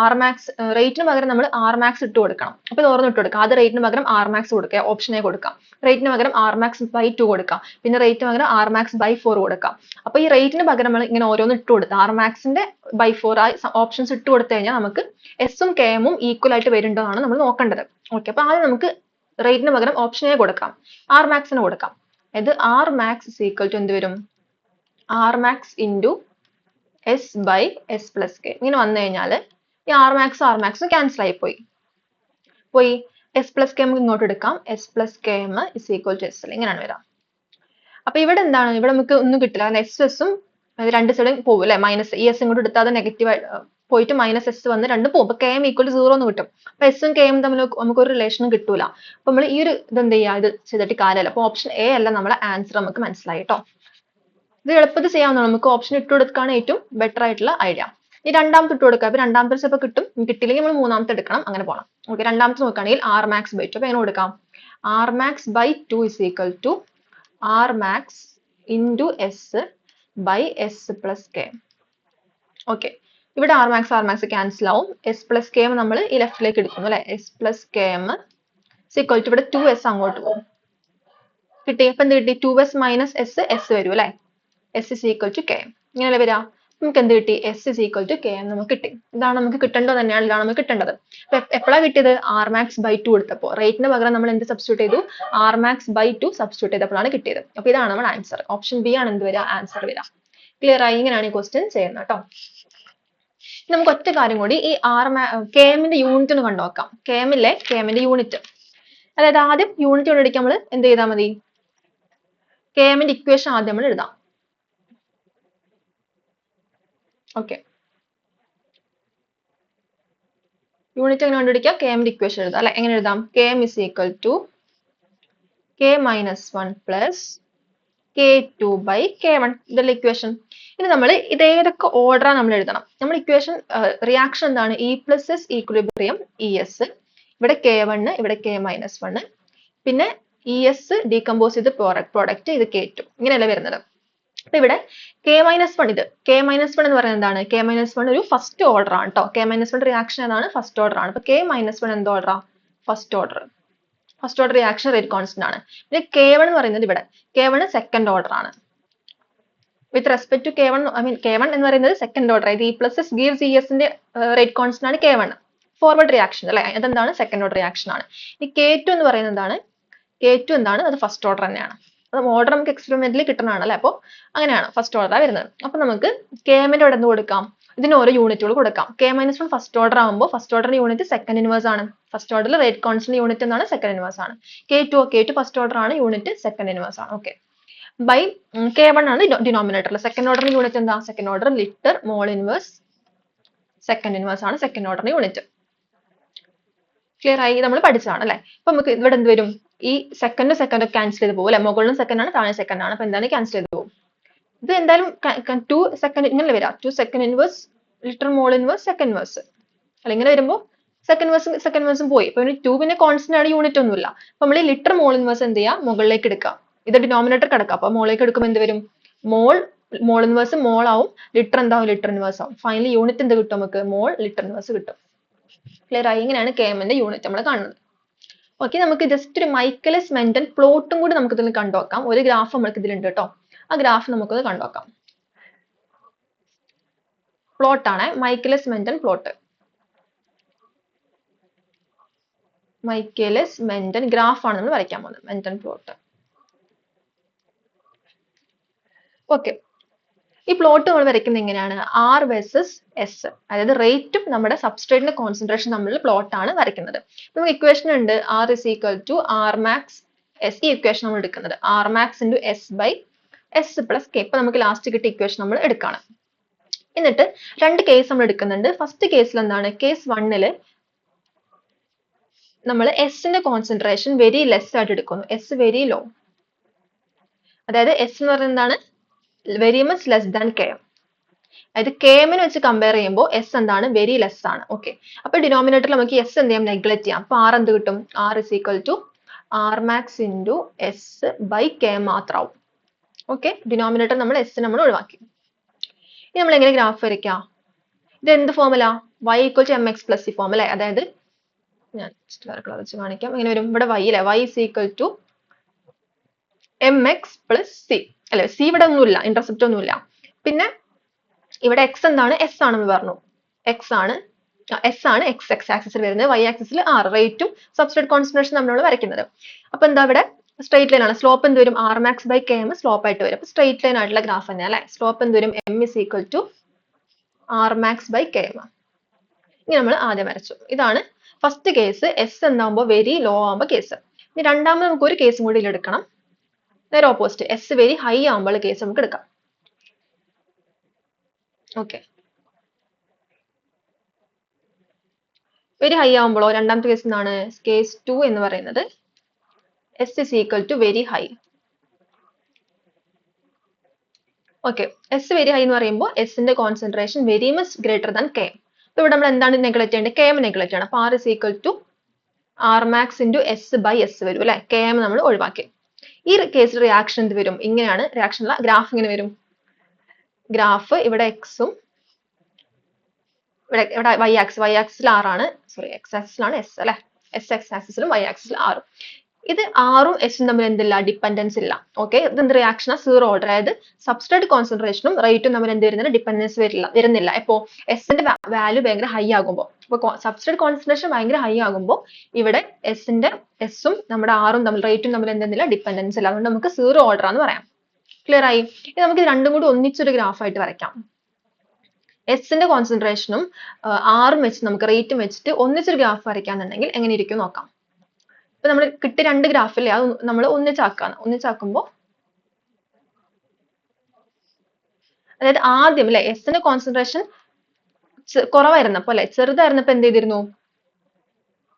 നമ്മൾ R max ഇട്ട് കൊടുക്കണം. അപ്പൊ ഇത് ഓർമ്മ ഇട്ട് കൊടുക്കാം. ആദ്യം റേറ്റിന് പകരം R max കൊടുക്കുക, ഓപ്ഷൻ എ കൊടുക്കാം. റേറ്റിന് പകരം R max ബൈ 2 കൊടുക്കാം. പിന്നെ റേറ്റിന് പകരം R max ബൈ 4 കൊടുക്കാം. അപ്പൊ ഈ റേറ്റിന് പകരം നമ്മൾ ഇങ്ങനെ ഓരോന്ന് ഇട്ട് കൊടുത്ത് R maxന്റെ ബൈ 4 ആയി ഓപ്ഷൻസ് ഇട്ട് കൊടുത്തു കഴിഞ്ഞാൽ നമുക്ക് S ഉം Km ഉം ഈക്വൽ ആയിട്ട് വരുന്നുണ്ടോ എന്നാണ് നമ്മൾ നോക്കേണ്ടത്. ഓക്കെ, അപ്പൊ ആദ്യം നമുക്ക് റേറ്റിന് പകരം ഓപ്ഷൻ എ കൊടുക്കാം, R max ന് കൊടുക്കാം. അതായത് R max is equal to എന്ത് വരും? R max into S by S plus K. ഇങ്ങനെ വന്നു കഴിഞ്ഞാൽ ഈ R max ക്യാൻസൽ ആയി പോയി. S plus K നമുക്ക് ഇങ്ങോട്ട് എടുക്കാം. S plus Km is equal to S. ഇങ്ങനെയാണ് വരാം. അപ്പൊ ഇവിടെ എന്താണ്? ഇവിടെ നമുക്ക് ഒന്നും കിട്ടില്ല. S ഉം രണ്ട് സൈഡും പോകും അല്ലെ. മൈനസ് ഈ S ഇങ്ങോട്ട് എടുത്താൽ അത് നെഗറ്റീവ് പോയിട്ട് മൈനസ് S വന്ന് രണ്ടും പോകും. അപ്പൊ Km ഈക്വൽ ടു 0 എന്ന് കിട്ടും. അപ്പൊ S ഉം Km തമ്മിൽ നമുക്ക് ഒരു റിലേഷനും കിട്ടൂല. അപ്പൊ നമ്മൾ ഈ ഒരു ഇത് എന്ത് ചെയ്യുക? ഇത് ചെയ്തിട്ട് കാര്യമല്ല. അപ്പൊ ഓപ്ഷൻ എ അല്ല നമ്മളെ ആൻസർ നമുക്ക് മനസ്സിലായി കേട്ടോ. ഇത് എളുപ്പത്തിൽ ചെയ്യാവുന്നതാണ്. നമുക്ക് ഓപ്ഷൻ ഇട്ട് കൊടുക്കുകയാണ് ഏറ്റവും ബെറ്റർ ആയിട്ടുള്ള ഐഡിയ. ഈ രണ്ടാമത്തെ ഇട്ട് കൊടുക്കുക. അപ്പൊ രണ്ടാമത്തെ ചിലപ്പോൾ കിട്ടും, കിട്ടില്ലെങ്കിൽ നമ്മൾ മൂന്നാമത്തെ എടുക്കണം, അങ്ങനെ പോകണം. ഓക്കെ, രണ്ടാമത്തെ നോക്കുകയാണെങ്കിൽ R max by 2. അപ്പൊ എങ്ങനെ കൊടുക്കാം? R max by 2 is equal to R max into S by S plus K. Okay, ഇവിടെ R max ക്യാൻസൽ ആവും. S plus Km നമ്മൾ ഈ ലെഫ്റ്റിലേക്ക് എടുക്കുന്നു അല്ലെ. S plus Km is equal to ഇവിടെ 2S അങ്ങോട്ട് പോകും. കിട്ടി. അപ്പൊ എന്ത് കിട്ടി? 2S minus S വരും അല്ലെ. S is equal to Km. ഇങ്ങനെയല്ലേ വരിക? നമുക്ക് എന്ത് കിട്ടി? S is equal to Km നമുക്ക് കിട്ടി. ഇതാണ് നമുക്ക് കിട്ടേണ്ടത് തന്നെയാണ്. ഇതാണ് നമുക്ക് കിട്ടേണ്ടത്. അപ്പൊ എപ്പോഴാണ് കിട്ടിയത്? R max by 2 എടുത്തപ്പോൾ. റേറ്റിന് പകരം നമ്മൾ എന്ത് സബ്സ്റ്റിറ്റ്യൂട്ട് ചെയ്തു? R max by 2 സബ്സ്റ്റിറ്റ്യൂട്ട് ചെയ്തപ്പോഴാണ് കിട്ടിയത്. അപ്പൊ ഇതാണ് നമ്മുടെ ആൻസർ. ഓപ്ഷൻ ബി ആണ് എന്ത് വരിക? ആൻസർ വരിക. ക്ലിയർ ആയി? ഇങ്ങനെയാണ് ഈ ക്വസ്റ്റ്യൻ ചെയ്യുന്നത് കേട്ടോ. നമുക്ക് ഒറ്റ കാര്യം കൂടി, ഈ Kmന്റെ യൂണിറ്റ് ഒന്ന് കണ്ടു നോക്കാം. Kmന്റെ യൂണിറ്റ്, അതായത് ആദ്യം യൂണിറ്റ് കണ്ടുപിടിക്കാൻ നമ്മൾ എന്ത് ചെയ്താൽ മതി? Kmന്റെ ഇക്വേഷൻ ആദ്യം നമ്മൾ എഴുതാം. ഓക്കെ, യൂണിറ്റ് എങ്ങനെ കണ്ടുപിടിക്കാം? Kmന്റെ ഇക്വേഷൻ എഴുതാം അല്ലെ. എങ്ങനെ എഴുതാം? Km is equal to K minus 1 plus K2 by K1. ഇതല്ലേ ഇക്വേഷൻ. ഇനി നമ്മൾ ഇത് ഏതൊക്കെ ഓർഡറാണ് നമ്മൾ എഴുതണം. നമ്മൾ ഇക്വേഷൻ റിയാക്ഷൻ എന്താണ്? E plus S equilibrium ES, ഇവിടെ K1, ഇവിടെ K minus 1, പിന്നെ ES ഡീകമ്പോസ് ചെയ്ത് പ്രോഡക്റ്റ് ഇത് K2. ഇങ്ങനെയല്ലേ വരുന്നത്. അപ്പൊ ഇവിടെ K minus 1, ഇത് K minus 1 എന്ന് പറയുന്നത് എന്താണ്? K minus 1 ഒരു ഫസ്റ്റ് ഓർഡർ ആണ് കേട്ടോ. K minus 1 റിയാക്ഷൻ ഏതാണ്? ഫസ്റ്റ് ഓർഡർ ആണ്. അപ്പൊ K minus 1 എന്ത് ഓർഡറാ? First order reaction rate constant ആണ്. പിന്നെ K1 എന്ന് പറയുന്നത് ഇവിടെ K1 സെക്കൻഡ് ഓർഡർ ആണ്. With respect to K1, K1 എന്ന് പറയുന്നത് സെക്കൻഡ് ഓർഡർ. ഇത് E plus S gives ES ന്റെ റേറ്റ് കോൺസ്റ്റന്റ് ആണ് K1. ഫോർവേഡ് റിയാക്ഷൻ അല്ലെ, അതെന്താണ്? സെക്കൻഡ് ഓർഡർ റിയാക്ഷൻ ആണ്. ഈ K2 എന്ന് പറയുന്നത് എന്താണ്? K2 എന്താണ്? അത് ഫസ്റ്റ് ഓർഡർ തന്നെയാണ്. അത് ഓർഡർ നമുക്ക് എക്സ്പെരിമെന്റിൽ കിട്ടുന്നതാണ് അല്ലെ. അപ്പോൾ അങ്ങനെയാണ് ഫസ്റ്റ് ഓർഡർ വരുന്നത്. അപ്പൊ നമുക്ക് Kmന്റെ ഇവിടെ എന്ത് കൊടുക്കാം? ഇതിന് ഓരോ യൂണിറ്റുകൾ കൊടുക്കാം. K minus 1 ഫസ്റ്റ് ഓർഡർ ആകുമ്പോൾ first order unit second inverse ആണ്. ഫസ്റ്റ് ഓർഡറിൽ റേറ്റ് കോൺസ്റ്റന്റ് യൂണിറ്റ് എന്താണ്? സെക്കൻഡ് ഇൻവേഴ്സ് ആണ്. K2 ഫസ്റ്റ് ഓർഡർ ആണ്, യൂണിറ്റ് സെക്കൻഡ് ഇൻവേഴ്സ് ആണ്. ഓക്കെ, ബൈ K1 ആണ് ഡിനോമിനേറ്ററിൽ. സെക്കൻഡ് ഓർഡറിന് യൂണിറ്റ് എന്താ? Second order litre mole inverse second inverse ആണ് സെക്കൻഡ് ഓർഡറിന് യൂണിറ്റ്. ക്ലിയർ ആയി? നമ്മൾ പഠിച്ചതാണ് അല്ലെ? അപ്പൊ നമുക്ക് ഇവിടെ എന്ത് വരും? ഈ സെക്കൻഡ് സെക്കൻഡ് ക്യാൻസൽ ചെയ്ത് പോകും അല്ലെ? മുകളിലും സെക്കൻഡ് ആണ്, താഴെ സെക്കൻഡ് ആണ്. അപ്പൊ എന്താണ് ക്യാൻസൽ ചെയ്ത് പോകും. ഇത് എന്തായാലും 2 സെക്കൻഡ് ഇങ്ങനെ വരാം. 2 second inverse litre mole inverse second inverse അല്ല, ഇങ്ങനെ വരുമ്പോൾ സെക്കൻഡ് വേഴ്സും പോയി. ഇപ്പൊ 2 പിന്നെ കോൺസ്റ്റന്റ് ആണ്, യൂണിറ്റ് ഒന്നുമില്ല. അപ്പൊ നമ്മൾ ഈ ലിറ്റർ മോൾ ഇൻവേഴ്സ് എന്ത് ചെയ്യാം? മുകളിലേക്ക് എടുക്കാം. ഇത് ഡിനോമിനേറ്റർ കിടക്കാം. അപ്പൊ മുകളിലേക്ക് എടുക്കുമ്പോൾ എന്ത് വരും? മോൾ ഇൻവേഴ്സ് മോൾ ആവും, ലിറ്റർ എന്താവും? ലിറ്റർ ഇൻവേഴ്സ് ആവും. ഫൈനലി യൂണിറ്റ് എന്ത് കിട്ടും നമുക്ക്? മോൾ ലിറ്റർ ഇൻവേഴ്സ് കിട്ടും. ക്ലിയർ ആയി? ഇങ്ങനെയാണ് KMന്റെ യൂണിറ്റ് നമ്മൾ കാണുന്നത്. ഓക്കെ, നമുക്ക് ജസ്റ്റ് ഒരു മൈക്കലസ് മെന്റൻ പ്ലോട്ടും കൂടി നമുക്ക് ഇതിൽ കണ്ടുനോക്കാം. ഒരു ഗ്രാഫ് നമുക്ക് ഇതിലുണ്ട് കേട്ടോ. ആ ഗ്രാഫ് നമുക്കൊന്ന് കണ്ടുനോക്കാം. പ്ലോട്ട് ആണ്, മൈക്കലസ് മെന്റൻ പ്ലോട്ട്. മൈക്കലസ് മെന്റൻ ഗ്രാഫ് ആണ് നമ്മൾ വരയ്ക്കാൻ പോകുന്നത്. Menten plot. ഓക്കെ, ഈ പ്ലോട്ട് നമ്മൾ വരയ്ക്കുന്നത് എങ്ങനെയാണ്? R വേഴ്സസ് S, അതായത് റേറ്റും നമ്മുടെ സബ്സ്ട്രേറ്റിന്റെ കോൺസെൻട്രേഷൻ തമ്മിലുള്ള പ്ലോട്ട് ആണ് വരയ്ക്കുന്നത്. നമുക്ക് ഇക്വേഷൻ ഉണ്ട് R is equal to R max S. ഈ ഇക്വേഷൻ നമ്മൾ എടുക്കുന്നത് R max into S by S plus K. ഇപ്പൊ നമുക്ക് ലാസ്റ്റ് കിട്ടിയ ഇക്വേഷൻ നമ്മൾ എടുക്കുകയാണ്. എന്നിട്ട് രണ്ട് കേസ് നമ്മൾ എടുക്കുന്നുണ്ട്. ഫസ്റ്റ് കേസിൽ എന്താണ്? കേസ് 1 നമ്മൾ എസിന്റെ കോൺസെൻട്രേഷൻ വെരി ലെസ് ആയിട്ട് എടുക്കുന്നു. എസ് വെരി ലോ, അതായത് എസ് എന്ന് പറയുന്നത് എന്താണ്? Very much less than K. അതായത് കെഎമ്മിനെ വെച്ച് കമ്പയർ ചെയ്യുമ്പോൾ എസ് എന്താണ്? വെരി ലെസ് ആണ്. ഓക്കെ, അപ്പൊ ഡിനോമിനേറ്ററിൽ നമുക്ക് എസ് എന്ത് ചെയ്യാം? നെഗ്ലക്ട് ചെയ്യാം. അപ്പൊ ആർ എന്ത് കിട്ടും? R is equal to R max into S by K മാത്രമാവും. ഓക്കെ, ഡിനോമിനേറ്റർ നമ്മൾ എസ് നമ്മൾ ഒഴിവാക്കി. ഇനി നമ്മൾ എങ്ങനെ ഗ്രാഫ് വരയ്ക്കാം? ഇത് എന്ത് formula? y equal to M X plus C form അല്ലെ? അതായത് ഞാൻ വേറെ കളർ വെച്ച് കാണിക്കാം. എങ്ങനെ വരും? ഇവിടെ y അല്ലെ? y is equal to mx plus c അല്ലെ? c ഇവിടെ ഒന്നുമില്ല, ഇന്റർസെപ്റ്റ് ഒന്നുമില്ല. പിന്നെ ഇവിടെ x എന്താണ്? s ആണെന്ന് പറഞ്ഞു. x ആണ്, s ആണ് x ആക്സിസിൽ വരുന്നത്, y ആക്സിസിൽ r, റേറ്റും സബ്സ്ട്രേറ്റ് കോൺസെൻട്രേഷൻ നമ്മൾ വരയ്ക്കുന്നത്. അപ്പൊ എന്താ ഇവിടെ? സ്ട്രെയിറ്റ് ലൈൻ ആണ്. സ്ലോപ്പ് എന്ത് വരും? r max by km slope ആയിട്ട് വരും. അപ്പൊ സ്ട്രെയിറ്റ് ലൈൻ ആയിട്ടുള്ള ഗ്രാഫ് തന്നെ അല്ലെ? സ്ലോപ്പ് എന്ത് വരും? m is equal to r max by km. ഇനി നമ്മൾ ആദ്യം വരച്ചു. ഇതാണ് ഫസ്റ്റ് കേസ്. എസ് എന്താകുമ്പോൾ വെരി ലോ ആകുമ്പോൾ കേസ്. ഇനി രണ്ടാമത് നമുക്ക് ഒരു കേസും കൂടി എടുക്കണം. നേരെ ഓപ്പോസിറ്റ്, എസ് വെരി ഹൈ ആകുമ്പോൾ കേസ് നമുക്ക് എടുക്കാം. ഓക്കെ, വെരി ഹൈ ആകുമ്പോഴോ രണ്ടാമത്തെ കേസ് എന്താണ്? കേസ് 2 എന്ന് പറയുന്നത് S is equal to very high. Okay, S very high എന്ന് പറയുമ്പോൾ എസിന്റെ concentration very much greater than K. അപ്പൊ ഇവിടെ നമ്മൾ എന്താണ് നെഗ്ലക്ട് ചെയ്യേണ്ടത്? കെ എം നെഗ്ലക്ട് ചെയ്യണം. അപ്പൊ R is equal to R max into S by S വരും അല്ലെ? കെ എം നമ്മൾ ഒഴിവാക്കി. ഈ കേസിൽ റിയാക്ഷൻ എന്ത് വരും? ഇങ്ങനെയാണ് റിയാക്ഷനുള്ള ഗ്രാഫ്. ഇങ്ങനെ വരും ഗ്രാഫ്. ഇവിടെ എക്സും ഇവിടെ y ആക്സിസിൽ ആർ ആണ്, സോറി എക്സ് ആക്സിസിലാണ് എസ് അല്ലെ? എസ് എക്സ് ആക്സിസിലും y ആക്സിസിൽ ആറും. ഇത് ആറും എസും തമ്മിൽ എന്തില്ല? ഡിപ്പെൻഡൻസ് ഇല്ല. ഓക്കെ, ഇത് എന്ത് റിയാക്ഷനാ? Zero order. അതായത് സബ്സ്ട്രേറ്റ് കോൺസെൻട്രേഷനും റേറ്റും തമ്മിൽ എന്ത് വരുന്നില്ല? ഡിപ്പെൻഡൻസ് വരുന്നില്ല. ഇപ്പോ എസിന്റെ വാല്യൂ ഭയങ്കര ഹൈ ആകുമ്പോൾ, ഇപ്പൊ സബ്സ്ട്രേറ്റ് കോൺസെൻട്രേഷൻ ഭയങ്കര ഹൈ ആകുമ്പോൾ ഇവിടെ എസും നമ്മുടെ ആറും തമ്മിൽ റേറ്റും തമ്മിൽ എന്തെന്നില്ല? ഡിപ്പെൻഡൻസ് ഇല്ല. അതുകൊണ്ട് നമുക്ക് സീറോ ഓർഡർ ആണെന്ന് പറയാം. ക്ലിയർ ആയി? ഇനി നമുക്ക് രണ്ടും കൂടി ഒന്നിച്ചൊരു ഗ്രാഫ് ആയിട്ട് വരയ്ക്കാം. എസിന്റെ കോൺസെൻട്രേഷനും ആറും വെച്ച് നമുക്ക് റേറ്റും വെച്ചിട്ട് ഒന്നിച്ചൊരു ഗ്രാഫ് വരയ്ക്കാന്നുണ്ടെങ്കിൽ എങ്ങനെ ഇരിക്കും നോക്കാം. ഇപ്പൊ നമ്മൾ കിട്ടിയ രണ്ട് ഗ്രാഫില്ലേ, അത് നമ്മൾ ഒന്നിച്ചാക്കുമ്പോൾ അതായത് ആദ്യം അല്ലെ എസിന്റെ കോൺസെൻട്രേഷൻ കുറവായിരുന്നപ്പോ അല്ലെ, ചെറുതായിരുന്നപ്പോ എന്ത് ചെയ്തിരുന്നു?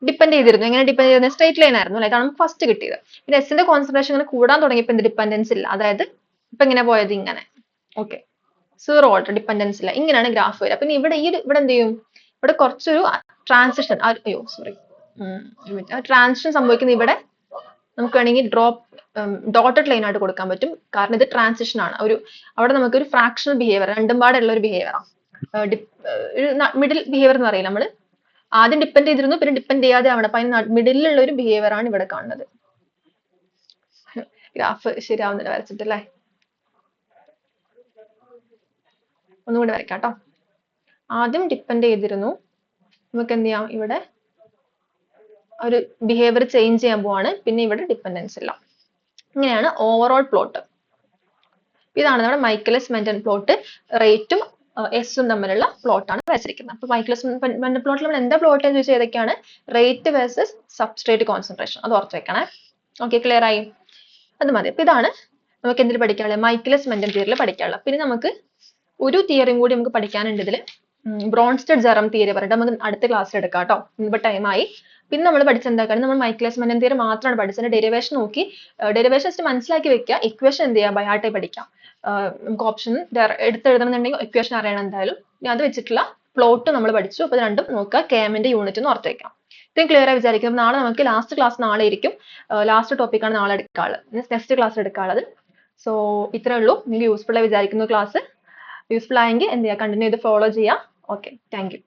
ഡിപ്പെൻഡ് ചെയ്തിരുന്നു. എങ്ങനെ ഡിപ്പെൻഡ് ചെയ്തിരുന്നത്? സ്ട്രേറ്റ് ലൈൻ ആയിരുന്നു അല്ലെ? ഇതാണ് നമുക്ക് ഫസ്റ്റ് കിട്ടിയത്. പിന്നെ എസിന്റെ കോൺസെൻട്രേഷൻ ഇങ്ങനെ കൂടാൻ തുടങ്ങിയപ്പോൾ എന്ത്? ഡിപ്പെൻഡൻസ് ഇല്ല. അതായത് ഇപ്പൊ എങ്ങനെ പോയത്? ഇങ്ങനെ. ഓക്കെ, സീറോ ഓർഡർ, ഡിപ്പെൻഡൻസ് ഇല്ല. ഇങ്ങനെയാണ് ഗ്രാഫ് വരിക. പിന്നെ ഇവിടെ ഇവിടെ എന്ത് ചെയ്യും? ഇവിടെ കുറച്ചൊരു ട്രാൻസിഷൻ, അയ്യോ സോറി, ട്രാൻസിഷൻ സംഭവിക്കുന്ന ഇവിടെ നമുക്ക് വേണമെങ്കിൽ ഡോട്ടഡ് ലൈൻ ആയിട്ട് കൊടുക്കാൻ പറ്റും. കാരണം ഇത് ട്രാൻസിഷൻ ആണ്. അവിടെ നമുക്ക് ഒരു ഫ്രാക്ഷണൽ ബിഹേവിയർ, രണ്ടും പാടുള്ള ഒരു ബിഹേവിയറാണ്. മിഡിൽ ബിഹേവിയർ എന്ന് പറയില്ല നമ്മള്. ആദ്യം ഡിപ്പെൻഡ് ചെയ്തിരുന്നു, പിന്നെ ഡിപ്പെൻഡ് ചെയ്യാതെ ആവണം. അപ്പൊ അതിന് മിഡിലുള്ള ഒരു ബിഹേവിയർ ആണ് ഇവിടെ കാണുന്നത്. ഗ്രാഫ് ശരിയാവുന്നില്ല വരച്ചിട്ടല്ലേ? ഒന്നുകൂടി വരയ്ക്കാം കേട്ടോ. ആദ്യം ഡിപ്പെൻഡ് ചെയ്തിരുന്നു, നമുക്ക് എന്ത് ചെയ്യാം? ഇവിടെ ഒരു ബിഹേവിയർ ചേഞ്ച് ചെയ്യാൻ പോവാണ്. പിന്നെ ഇവിടെ ഡിപ്പെൻഡൻസ് ഇല്ല. ഇങ്ങനെയാണ് ഓവറോൾ പ്ലോട്ട്. ഇതാണ് നമ്മുടെ മൈക്കലസ് മെന്റൻ പ്ലോട്ട്. റേറ്റും എസും തമ്മിലുള്ള പ്ലോട്ടാണ് വരച്ചിരിക്കുന്നത്. അപ്പൊ മൈക്കലസ് മെന്റൻ പ്ലോട്ടിൽ നമ്മൾ എന്താ പ്ലോട്ട് എന്ന് ചോദിച്ചാൽ ഏതൊക്കെയാണ്? Rate versus substrate concentration. അത് ഓർത്ത് വെക്കണേ. ഓക്കെ, ക്ലിയർ ആയി? അത് മതി. അപ്പൊ ഇതാണ് നമുക്ക് എന്തിൽ പഠിക്കാനുള്ളത്? മൈക്കിൾസ് മെന്റൻ തിയറിയിൽ പഠിക്കാനുള്ളത്. പിന്നെ നമുക്ക് ഒരു തിയറിയും കൂടി നമുക്ക് പഠിക്കാനുണ്ട് ഇതിൽ. ബ്രോൺസ്റ്റഡ് ജെറം തിയറി പറഞ്ഞിട്ട് നമുക്ക് അടുത്ത ക്ലാസ്സിൽ എടുക്കാം കേട്ടോ. ഇന്നിപ്പോൾ ടൈമായി. പിന്നെ നമ്മൾ പഠിച്ച എന്താക്കാണ്? നമ്മൾ മൈക്കിൾസ് മെന്റൻ തിയറി മാത്രമാണ് പഠിച്ചത്. ഡെറിവേഷൻ നോക്കി ഡെറിവേഷൻ ജസ്റ്റ് മനസ്സിലാക്കി വെക്കുക. ഇക്വേഷൻ എന്ത് ചെയ്യുക? ബൈ ഹാർട്ടായി പഠിക്കാം. നമുക്ക് ഓപ്ഷൻ എടുത്തെഴുതണമെന്നുണ്ടെങ്കിൽ ഇക്വേഷൻ അറിയണം എന്തായാലും. അത് വെച്ചിട്ടുള്ള പ്ലോട്ട് നമ്മൾ പഠിച്ചു. അപ്പോൾ രണ്ടും നോക്കുക. കെഎമ്മിന്റെ യൂണിറ്റ് എന്ന് ഓർത്ത് വെക്കാം. ഇത്രയും ക്ലിയർ ആയി വിചാരിക്കും. നാളെ നമുക്ക് ലാസ്റ്റ് ക്ലാസ് നാളെ ഇരിക്കും. ലാസ്റ്റ് ടോപ്പിക്കാണ് നാളെ എടുക്കാനുള്ളത്. നെക്സ്റ്റ് ക്ലാസ് എടുക്കാനുള്ളത്. സോ ഇത്രേ ഉള്ളൂ. നിങ്ങൾക്ക് യൂസ്ഫുൾ ആയി വിചാരിക്കുന്നു ക്ലാസ്. യൂസ്ഫുൾ ആയെങ്കിൽ എന്ത് ചെയ്യുക? കണ്ടിന്യൂ ചെയ്ത് ഫോളോ ചെയ്യുക. Okay, thank you.